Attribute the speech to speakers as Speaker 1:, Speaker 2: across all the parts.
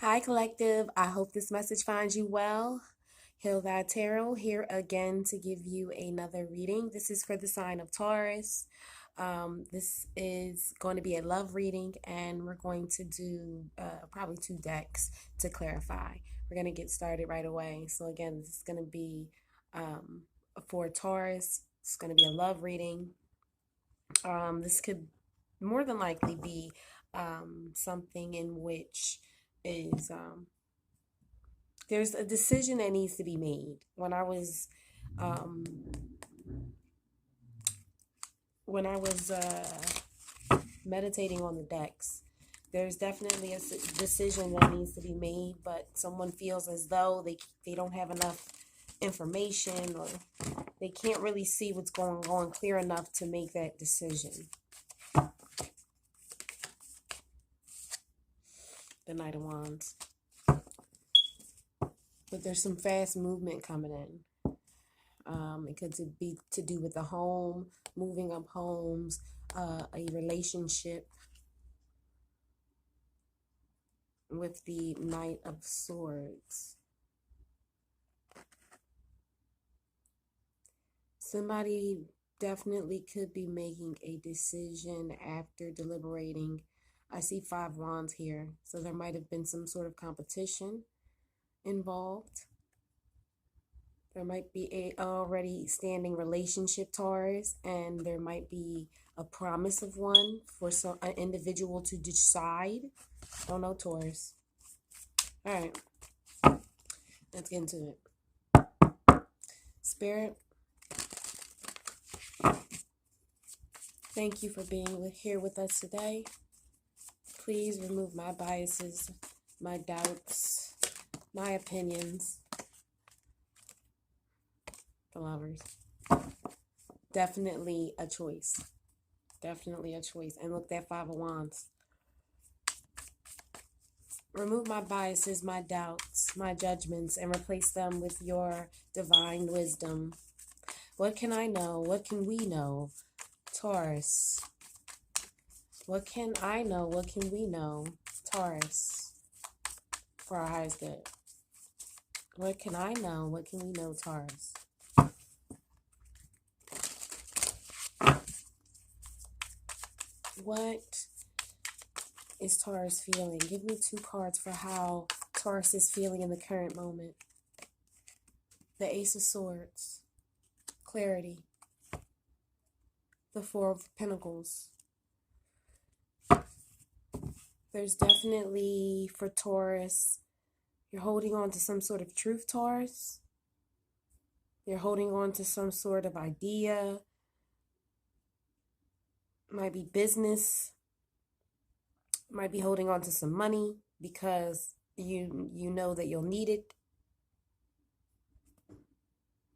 Speaker 1: Hi, collective. I hope this message finds you well. Heal Thy Tarot here again to give you another reading. This is for the sign of Taurus. This is going to be a love reading, and we're going to do probably 2 decks to clarify. We're going to get started right away. So, again, this is going to be for Taurus. It's going to be a love reading. This could more than likely be something in which is there's a decision that needs to be made. Um, when I was meditating on the decks, there's definitely a decision that needs to be made, but someone feels as though they don't have enough information, or they can't really see what's going on clear enough to make that decision. The Knight of Wands. But there's some fast movement coming in. It could be to do with the home, moving up homes, a relationship with the Knight of Swords. Somebody definitely could be making a decision after deliberating. I see 5 wands here, so there might have been some sort of competition involved. There might be a already standing relationship, Taurus, and there might be a promise of one for an individual to decide. Oh no, Taurus. All right, let's get into it. Spirit, thank you for being here with us today. Please remove my biases, my doubts, my opinions. The Lovers. Definitely a choice. Definitely a choice. And look, that 5 of Wands. Remove my biases, my doubts, my judgments, and replace them with your divine wisdom. What can I know? What can we know? Taurus. What can I know? What can we know? Taurus. For our highest good. What can I know? What can we know? Taurus. What is Taurus feeling? Give me 2 cards for how Taurus is feeling in the current moment. The Ace of Swords. Clarity. The 4 of Pentacles. There's definitely, for Taurus, you're holding on to some sort of truth, Taurus. You're holding on to some sort of idea. Might be business. Might be holding on to some money because you know that you'll need it.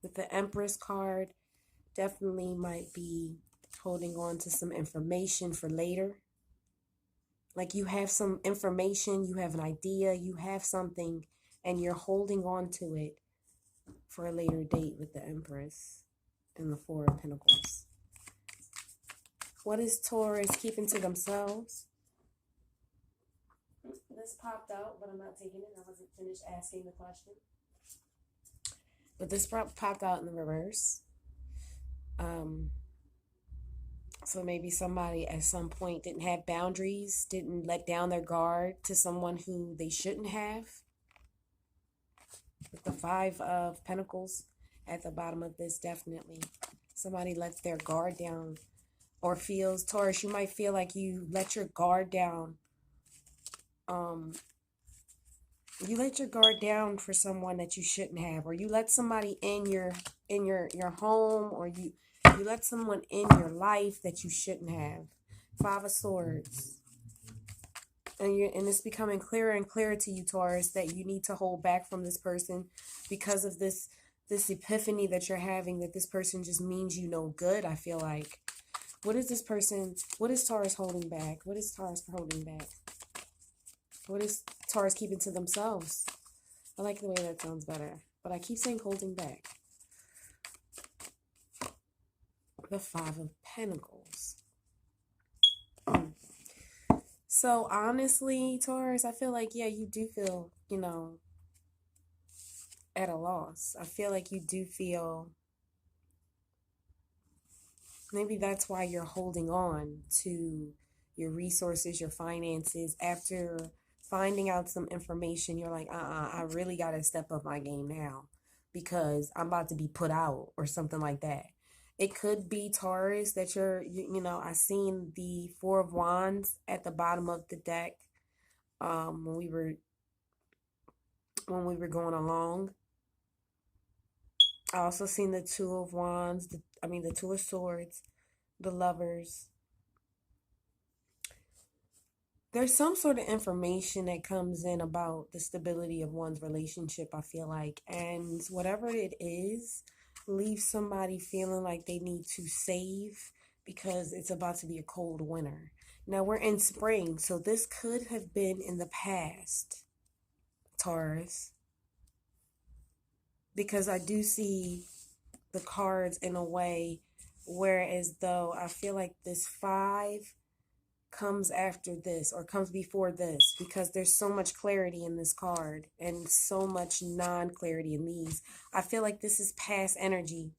Speaker 1: With the Empress card, definitely might be holding on to some information for later. Like you have some information, you have an idea, you have something, and you're holding on to it for a later date with the Empress and the 4 of Pentacles. What is Taurus keeping to themselves? This popped out, but I'm not taking it. I wasn't finished asking the question. But this popped out in the reverse. So maybe somebody at some point didn't have boundaries, didn't let down their guard to someone who they shouldn't have. With the 5 of Pentacles at the bottom of this, definitely. Somebody let their guard down. Or feels, Taurus, you might feel like you let your guard down. You let your guard down for someone that you shouldn't have. Or you let somebody in your home, or you let someone in your life that you shouldn't have. 5 of Swords. And it's becoming clearer and clearer to you, Taurus, that you need to hold back from this person because of this epiphany that you're having, that this person just means you no good, I feel like. What is Taurus holding back? What is Taurus holding back? What is Taurus keeping to themselves? I like the way that sounds better, but I keep saying holding back. The 5 of Pentacles. So honestly, Taurus, I feel like, yeah, you do feel, at a loss. I feel like you do feel, maybe that's why you're holding on to your resources, your finances. After finding out some information, you're like, I really got to step up my game now because I'm about to be put out or something like that. It could be Taurus that I seen the Four of Wands at the bottom of the deck when we were going along. I also seen the Two of Wands, the Two of Swords, the Lovers. There's some sort of information that comes in about the stability of one's relationship, I feel like. And whatever it is, leaves somebody feeling like they need to save because it's about to be a cold winter. Now we're in spring, so this could have been in the past, Taurus, because I do see the cards in a way whereas though I feel like this five comes after this or comes before this because there's so much clarity in this card and so much non-clarity in these. I feel like this is past energy.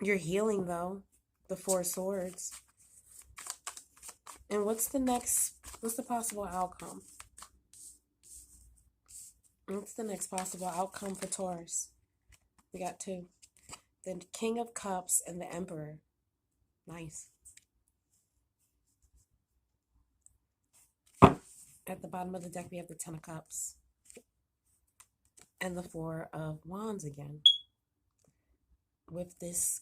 Speaker 1: You're healing though, the Four of Swords. And what's the possible outcome? What's the next possible outcome for Taurus? We got two. The King of Cups and the Emperor. Nice. At the bottom of the deck, we have the Ten of Cups. And the Four of Wands again. With this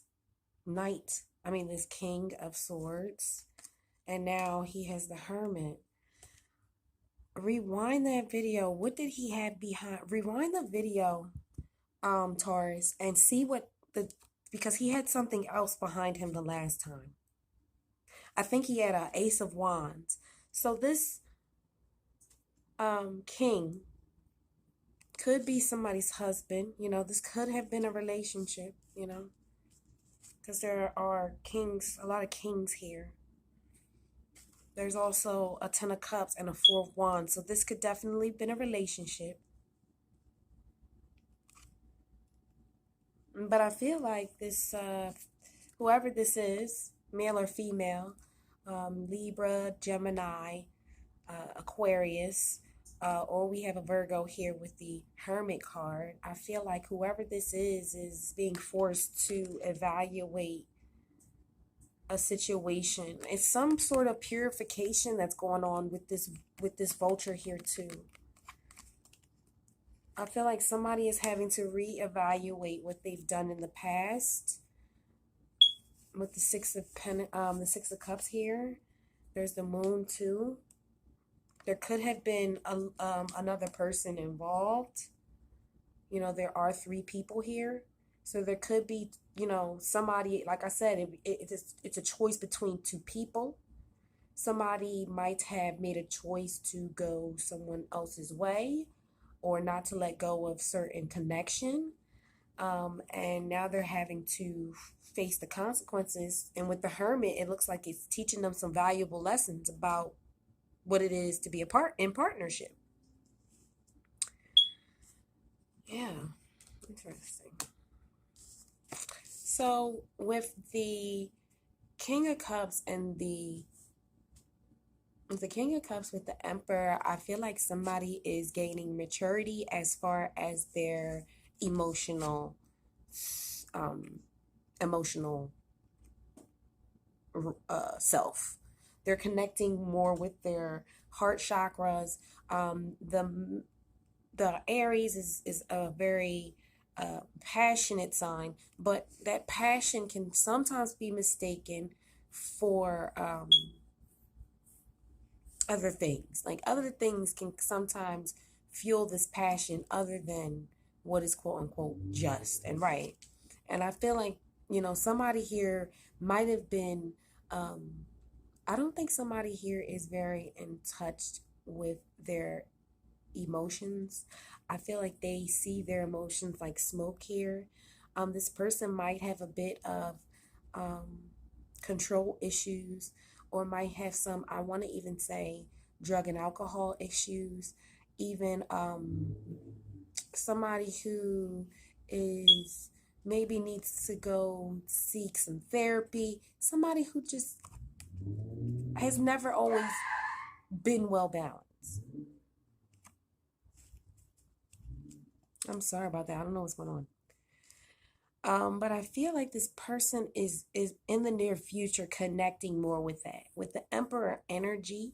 Speaker 1: this King of Swords. And now he has the Hermit. Rewind that video. What did he have behind? Rewind the video, Taurus, and see because he had something else behind him the last time. I think he had an Ace of Wands. So this king could be somebody's husband. This could have been a relationship, because there are kings, a lot of kings here. There's also a Ten of Cups and a Four of Wands. So this could definitely have been a relationship. But I feel like this, whoever this is, male or female, Libra, Gemini, Aquarius, or we have a Virgo here with the Hermit card. I feel like whoever this is being forced to evaluate a situation. It's some sort of purification that's going on with this vulture here too. I feel like somebody is having to reevaluate what they've done in the past. With the Six of Cups here, there's the Moon too. There could have been another person involved. There are three people here. So there could be, somebody, like I said, it's a choice between two people. Somebody might have made a choice to go someone else's way or not to let go of certain connection. And now they're having to face the consequences. And with the Hermit, it looks like it's teaching them some valuable lessons about what it is to be in partnership. Yeah, interesting. So with the King of Cups and the King of Cups with the Emperor, I feel like somebody is gaining maturity as far as their emotional self. They're connecting more with their heart chakras. The Aries is a very passionate sign, but that passion can sometimes be mistaken for other things. Like other things can sometimes fuel this passion other than what is quote unquote just and right. And I feel like, somebody here might have been, I don't think somebody here is very in touch with their emotions. I feel like they see their emotions like smoke here. This person might have a bit of control issues, or might have some, I want to even say, drug and alcohol issues, even somebody who is maybe needs to go seek some therapy, somebody who just has never always been well balanced. I'm sorry about that. I don't know what's going on. But I feel like this person is in the near future connecting more with that, with the Emperor energy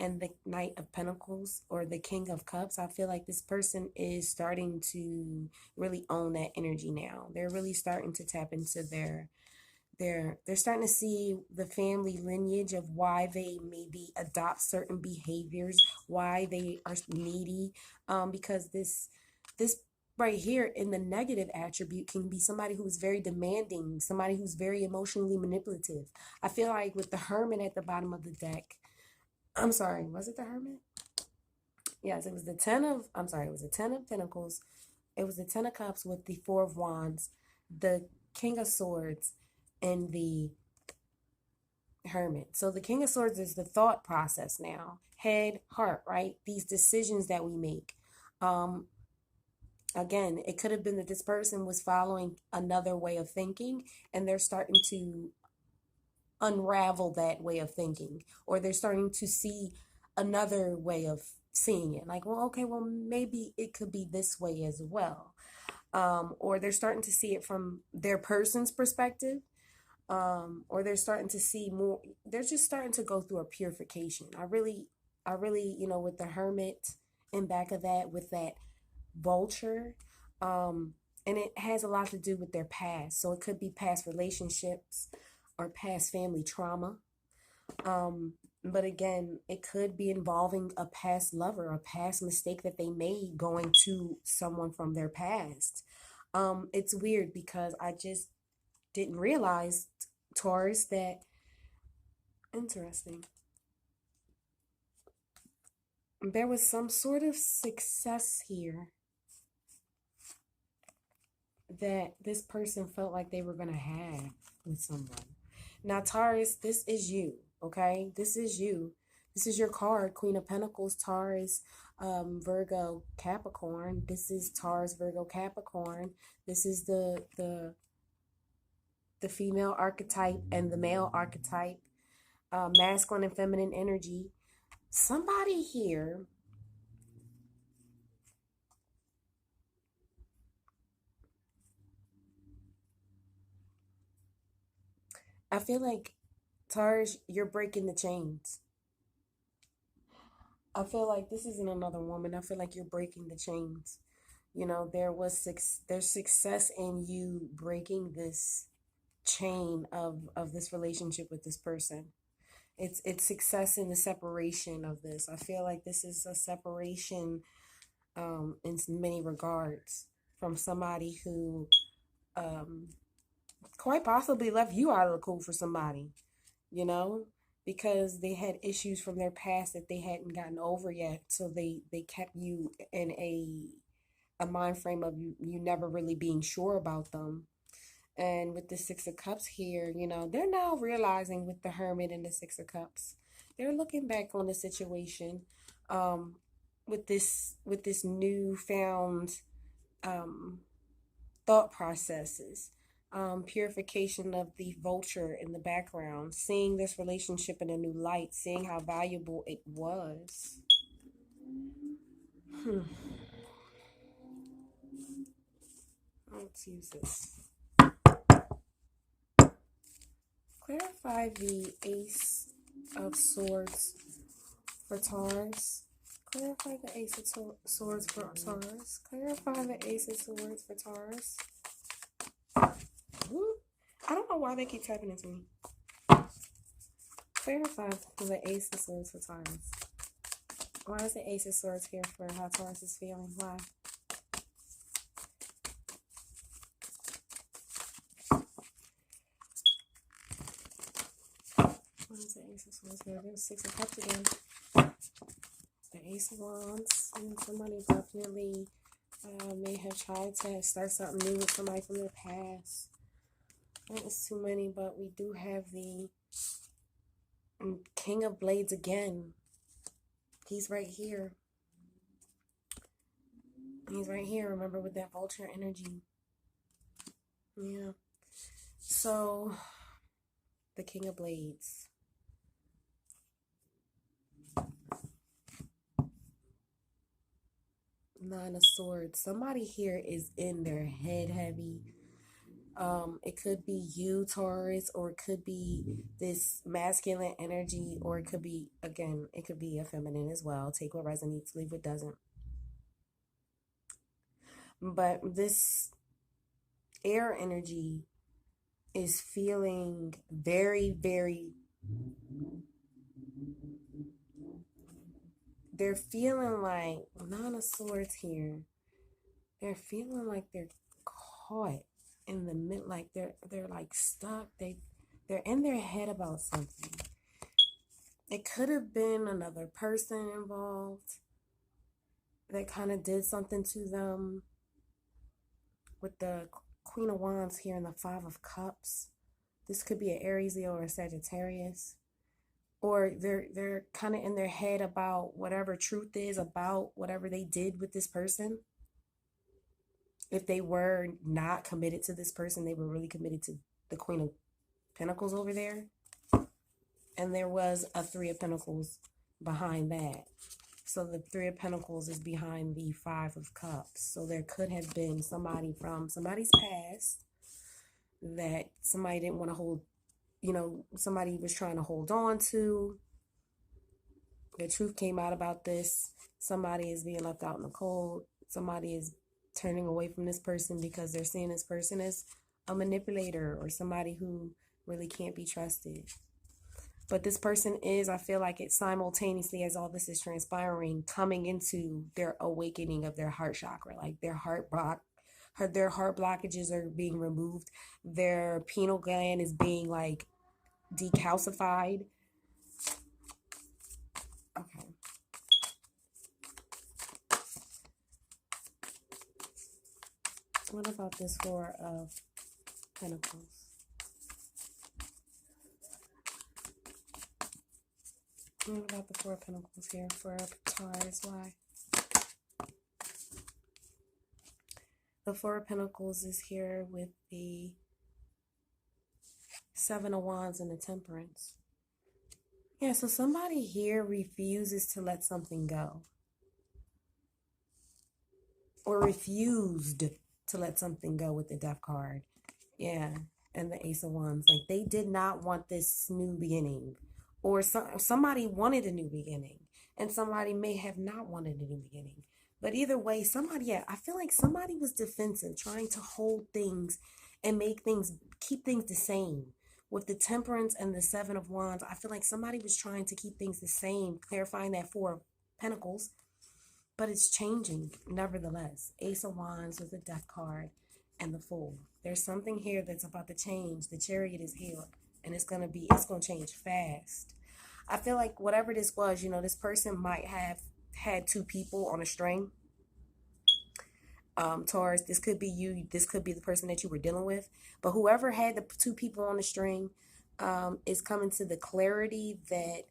Speaker 1: and the Knight of Pentacles or the King of Cups. I feel like this person is starting to really own that energy now. They're really starting to tap into they're starting to see the family lineage of why they maybe adopt certain behaviors, why they are needy, because this right here in the negative attribute can be somebody who's very demanding, somebody who's very emotionally manipulative. I feel like with the Hermit at the bottom of the deck, I'm sorry, was it the Hermit? Yes, it was the it was the 10 of Pentacles, it was the 10 of Cups with the 4 of Wands, the King of Swords, and the Hermit. So the King of Swords is the thought process now, head, heart, right? These decisions that we make. Again, it could have been that this person was following another way of thinking and they're starting to unravel that way of thinking, or they're starting to see another way of seeing it. Like, well, okay, well, maybe it could be this way as well. Or they're starting to see it from their person's perspective. Or they're starting to see more, they're just starting to go through a purification. I really, with the Hermit in back of that, with that vulture, and it has a lot to do with their past. So it could be past relationships or past family trauma. But again, it could be involving a past lover, a past mistake that they made going to someone from their past. It's weird because I just didn't realize, Taurus, that interesting. There was some sort of success here that this person felt like they were going to have with someone. Now, Taurus, this is you, okay? This is you. This is your card, Queen of Pentacles, Taurus, Virgo, Capricorn. This is Taurus, Virgo, Capricorn. This is the female archetype and the male archetype, masculine and feminine energy. Somebody here I feel like, Taurus, you're breaking the chains. I feel like this isn't another woman. I feel like you're breaking the chains. There's success in you breaking this chain of this relationship with this person. It's success in the separation of this. I feel like this is a separation, in many regards, from somebody who quite possibly left you out of the cool for somebody, you know, because they had issues from their past that they hadn't gotten over yet. So they kept you in a mind frame of you never really being sure about them. And with the 6 of Cups here, they're now realizing, with the Hermit and the 6 of Cups, they're looking back on the situation, with this newfound thought processes, purification of the vulture in the background, seeing this relationship in a new light, seeing how valuable it was. Let's use this. Clarify the Ace of Swords for Taurus. Clarify the Ace of Swords for Taurus. Clarify the Ace of Swords for Taurus. I don't know why they keep tapping into me. Clarify the Ace of Swords for Taurus. Why is the Ace of Swords here for how Taurus is feeling? Why? What is the Ace of Swords here? There's 6 of Cups again. The Ace of Wands. And somebody definitely may have tried to start something new with somebody from their past. That is too many, but we do have the King of Blades again. He's right here. He's right here, remember, with that vulture energy. Yeah. So, the King of Blades. Nine of Swords. Somebody here is in their head heavy. It could be you, Taurus, or it could be this masculine energy, or it could be, again, it could be a feminine as well. Take what resonates, leave what doesn't. But this air energy is feeling very, very, they're feeling like, Nine of Swords here, they're feeling like they're caught in the mid, like they're like stuck. They're in their head about something. It could have been another person involved that kind of did something to them. With the Queen of Wands here and the Five of Cups, this could be an Aries, Leo, or a Sagittarius. Or they're kind of in their head about whatever truth is about whatever they did with this person. If they were not committed to this person, they were really committed to the Queen of Pentacles over there. And there was a Three of Pentacles behind that. So the Three of Pentacles is behind the Five of Cups. So there could have been somebody from somebody's past that somebody didn't want to hold, you know, somebody was trying to hold on to. The truth came out about this. Somebody is being left out in the cold. Somebody is turning away from this person because they're seeing this person as a manipulator or somebody who really can't be trusted. But this person is, I feel like it's simultaneously as all this is transpiring, coming into their awakening of their heart chakra. Like their heart blockages are being removed. Their pineal gland is being like decalcified. Okay. What about this Four of Pentacles? What about the Four of Pentacles here for Taurus? Why? The Four of Pentacles is here with the Seven of Wands and the Temperance. Yeah, so somebody here refuses to let something go. Or refused to let something go with the Death card. Yeah, and the Ace of Wands. Like they did not want this new beginning. Or somebody wanted a new beginning. And somebody may have not wanted a new beginning. But either way, somebody, yeah, I feel like somebody was defensive, trying to hold things and make things, keep things the same. With the Temperance and the Seven of Wands, I feel like somebody was trying to keep things the same, clarifying that Four of Pentacles. But it's changing, nevertheless. Ace of Wands with the Death card and the Fool. There's something here that's about to change. The Chariot is here. And it's going to change fast. I feel like whatever this was, you know, this person might have had two people on a string. Taurus, this could be you. This could be the person that you were dealing with. But whoever had the two people on the string is coming to the clarity that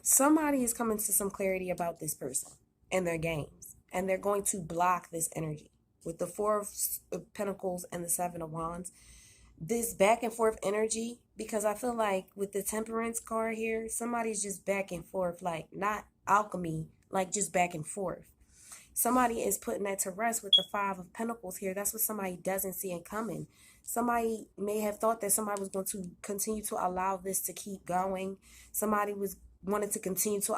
Speaker 1: somebody is coming to some clarity about this person and their games. And they're going to block this energy. With the Four of Pentacles and the Seven of Wands, this back and forth energy, because I feel like with the Temperance card here, somebody's just back and forth, like not alchemy, like just back and forth. Somebody is putting that to rest with the Five of Pentacles here. That's what somebody doesn't see it coming. Somebody may have thought that somebody was going to continue to allow this to keep going. Somebody wanted to continue to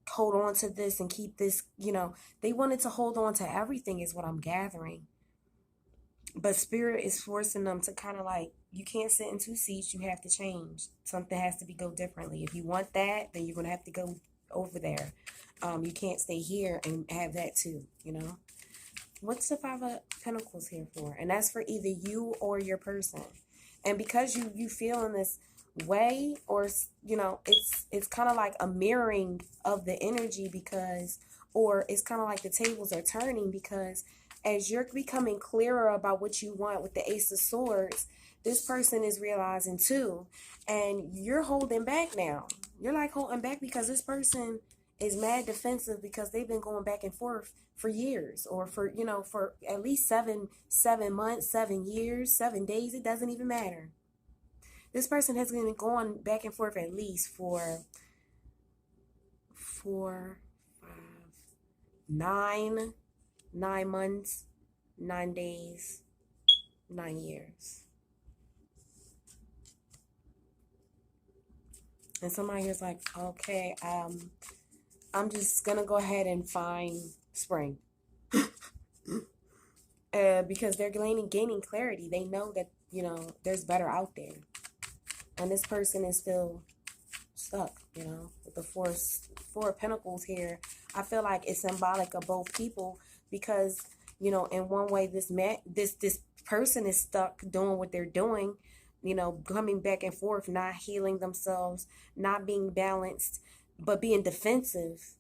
Speaker 1: hold on to this and keep this, you know, they wanted to hold on to everything is what I'm gathering. But Spirit is forcing them to kind of like, you can't sit in two seats, you have to change. Something has to go differently. If you want that, then you're going to have to go over there. You can't stay here and have that too, you know. What's the Five of Pentacles here for? And that's for either you or your person. And because you feeling this way, or it's kind of like a mirroring of the energy, because, or it's kind of like the tables are turning, because as you're becoming clearer about what you want with the Ace of Swords, this person is realizing too, and you're holding back now. You're like holding back because this person is mad defensive, because they've been going back and forth for years, or for at least 7 months, 7 years, 7 days. It doesn't even matter. This person has been going back and forth at least for 4, 5, 9 months, 9 days, 9 years. And somebody is like, okay, I'm just gonna go ahead and find spring. Because they're gaining clarity. They know that, there's better out there. And this person is still stuck, with the four of Pentacles here. I feel like it's symbolic of both people, because, in one way, this person is stuck doing what they're doing, coming back and forth, not healing themselves, not being balanced, but being defensive,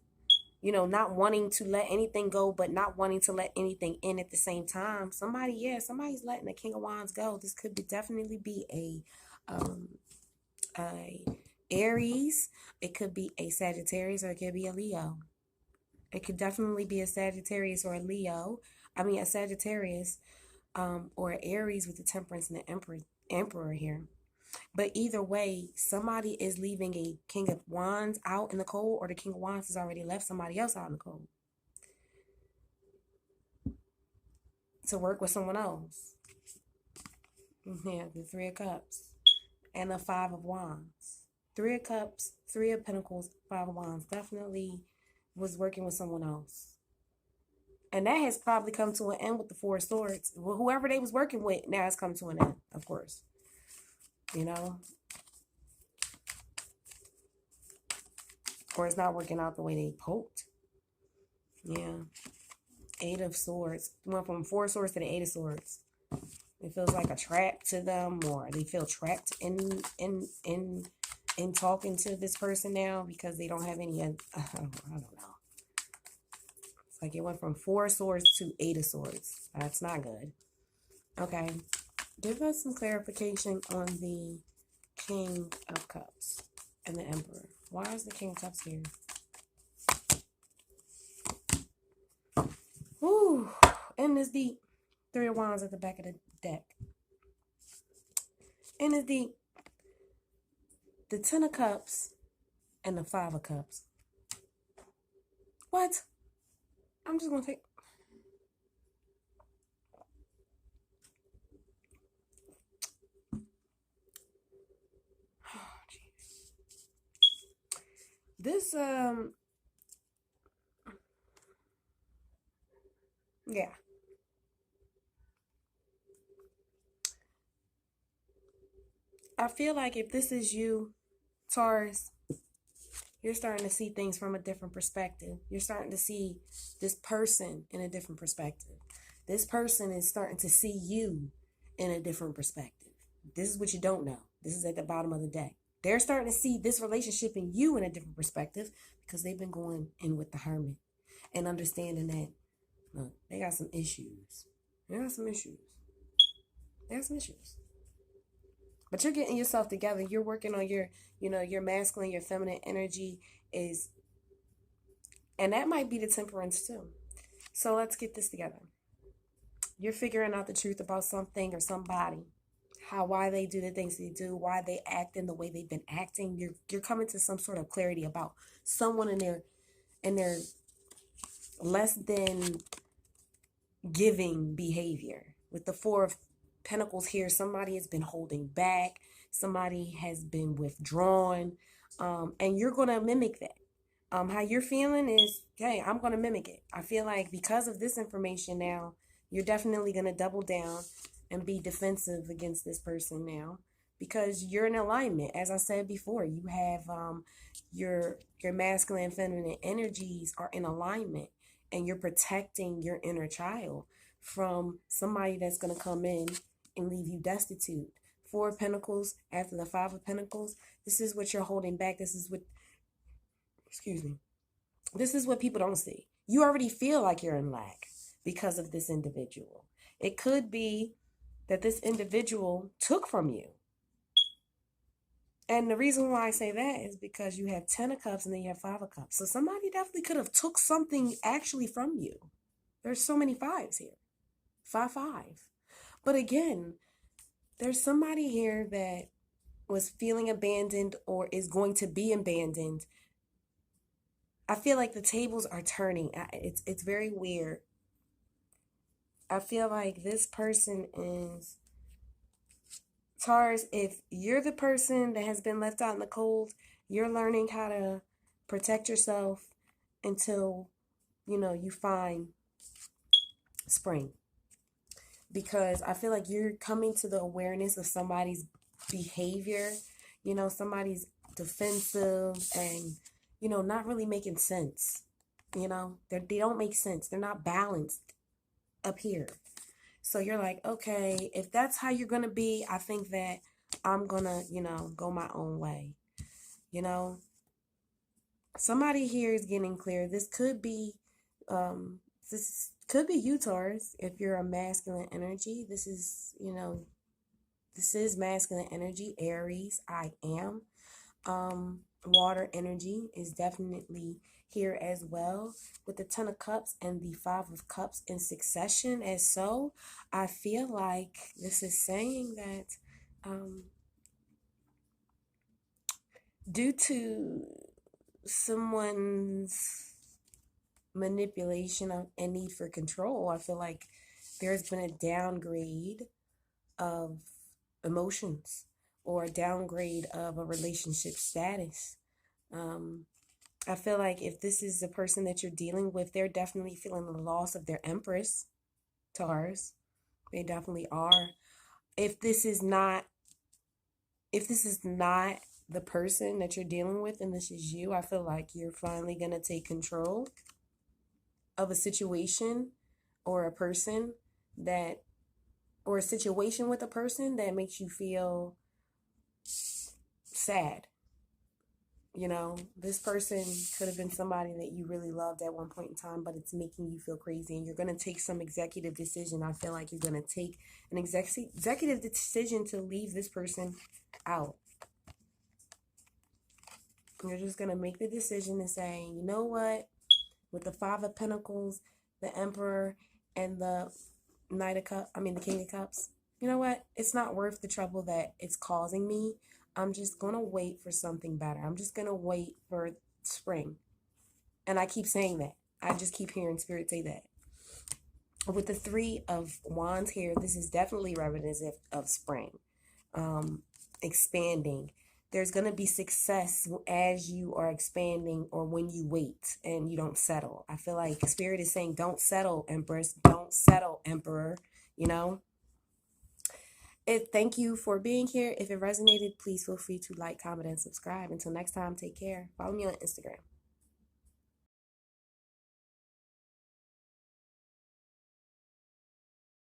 Speaker 1: not wanting to let anything go, but not wanting to let anything in at the same time. Somebody's letting the King of Wands go. This could definitely be a Aries. It could be a Sagittarius, or it could be a Leo. It could definitely be a Sagittarius or a Leo. A Sagittarius, or an Aries with the Temperance and the Emperor here. But either way, somebody is leaving a King of Wands out in the cold, or the King of Wands has already left somebody else out in the cold to work with someone else. Yeah, the Three of Cups and the Five of Wands. Three of Cups, Three of Pentacles, Five of Wands. Definitely was working with someone else. And that has probably come to an end with the Four of Swords. Well, whoever they was working with now has come to an end, of course. Or it's not working out the way they hoped. Yeah. Eight of Swords. Went from Four of Swords to the Eight of Swords. It feels like a trap to them, or they feel trapped in talking to this person now, because they don't have any, I don't know. It's like it went from Four of Swords to Eight of Swords. That's not good. Okay. Give us some clarification on the King of Cups and the Emperor. Why is the King of Cups here? Woo! And this deep. Three of Wands at the back of the deck. And it's the Ten of Cups and the Five of Cups. What? I'm just going to take... Oh, geez. This, yeah. I feel like if this is you, Taurus, you're starting to see things from a different perspective. You're starting to see this person in a different perspective. This person is starting to see you in a different perspective. This is what you don't know. This is at the bottom of the deck. They're starting to see this relationship in you in a different perspective, because they've been going in with the Hermit and understanding that, look, they got some issues. They got some issues. But you're getting yourself together. You're working on your masculine, your feminine energy is, and that might be the Temperance too. So let's get this together. You're figuring out the truth about something or somebody, why they do the things they do, why they act in the way they've been acting. You're coming to some sort of clarity about someone in their less than giving behavior. With the Four of Pentacles here, somebody has been holding back, somebody has been withdrawn, and you're going to mimic that. How you're feeling is, hey, I'm going to mimic it. I feel like because of this information now, you're definitely going to double down and be defensive against this person now, because you're in alignment. As I said before, you have your masculine and feminine energies are in alignment, and you're protecting your inner child from somebody that's going to come in and leave you destitute, Four of Pentacles after the Five of Pentacles. This is what you're holding back. This is what, excuse me, this is what people don't see. You already feel like you're in lack because of this individual. It could be that this individual took from you. And the reason why I say that is because you have 10 of Cups and then you have 5 of Cups. So somebody definitely could have took something actually from you. There's so many fives here. 5, 5. But again, there's somebody here that was feeling abandoned or is going to be abandoned. I feel like the tables are turning. It's very weird. I feel like this person is Taurus. If you're the person that has been left out in the cold, you're learning how to protect yourself until, you find spring. Because I feel like you're coming to the awareness of somebody's behavior, somebody's defensive and, not really making sense. They don't make sense. They're not balanced up here. So you're like, okay, if that's how you're going to be, I think that I'm going to, go my own way. Somebody here is getting clear. This could be you, Taurus, if you're a masculine energy. This is masculine energy, Aries, I am. Water energy is definitely here as well with the 10 of Cups and the 5 of Cups in succession. And so I feel like this is saying that due to someone's manipulation of and need for control, I feel like there's been a downgrade of emotions or a downgrade of a relationship status. I feel like if this is the person that you're dealing with, they're definitely feeling the loss of their Empress, Taurus. They definitely are. If this is not the person that you're dealing with and this is you, I feel like you're finally going to take control of a situation or a person or a situation with a person that makes you feel sad. This person could have been somebody that you really loved at one point in time, but it's making you feel crazy and you're going to take some executive decision. I feel like you're going to take an executive decision to leave this person out. You're just going to make the decision and say, you know what? With the 5 of Pentacles, the Emperor, and the the King of Cups, you know what? It's not worth the trouble that it's causing me. I'm just going to wait for something better. I'm just going to wait for spring. And I keep saying that. I just keep hearing Spirit say that. With the 3 of Wands here, this is definitely reminiscent of spring. Expanding. There's going to be success as you are expanding or when you wait and you don't settle. I feel like Spirit is saying, don't settle, Empress. Don't settle, Emperor. Thank you for being here. If it resonated, please feel free to like, comment, and subscribe. Until next time, take care. Follow me on Instagram.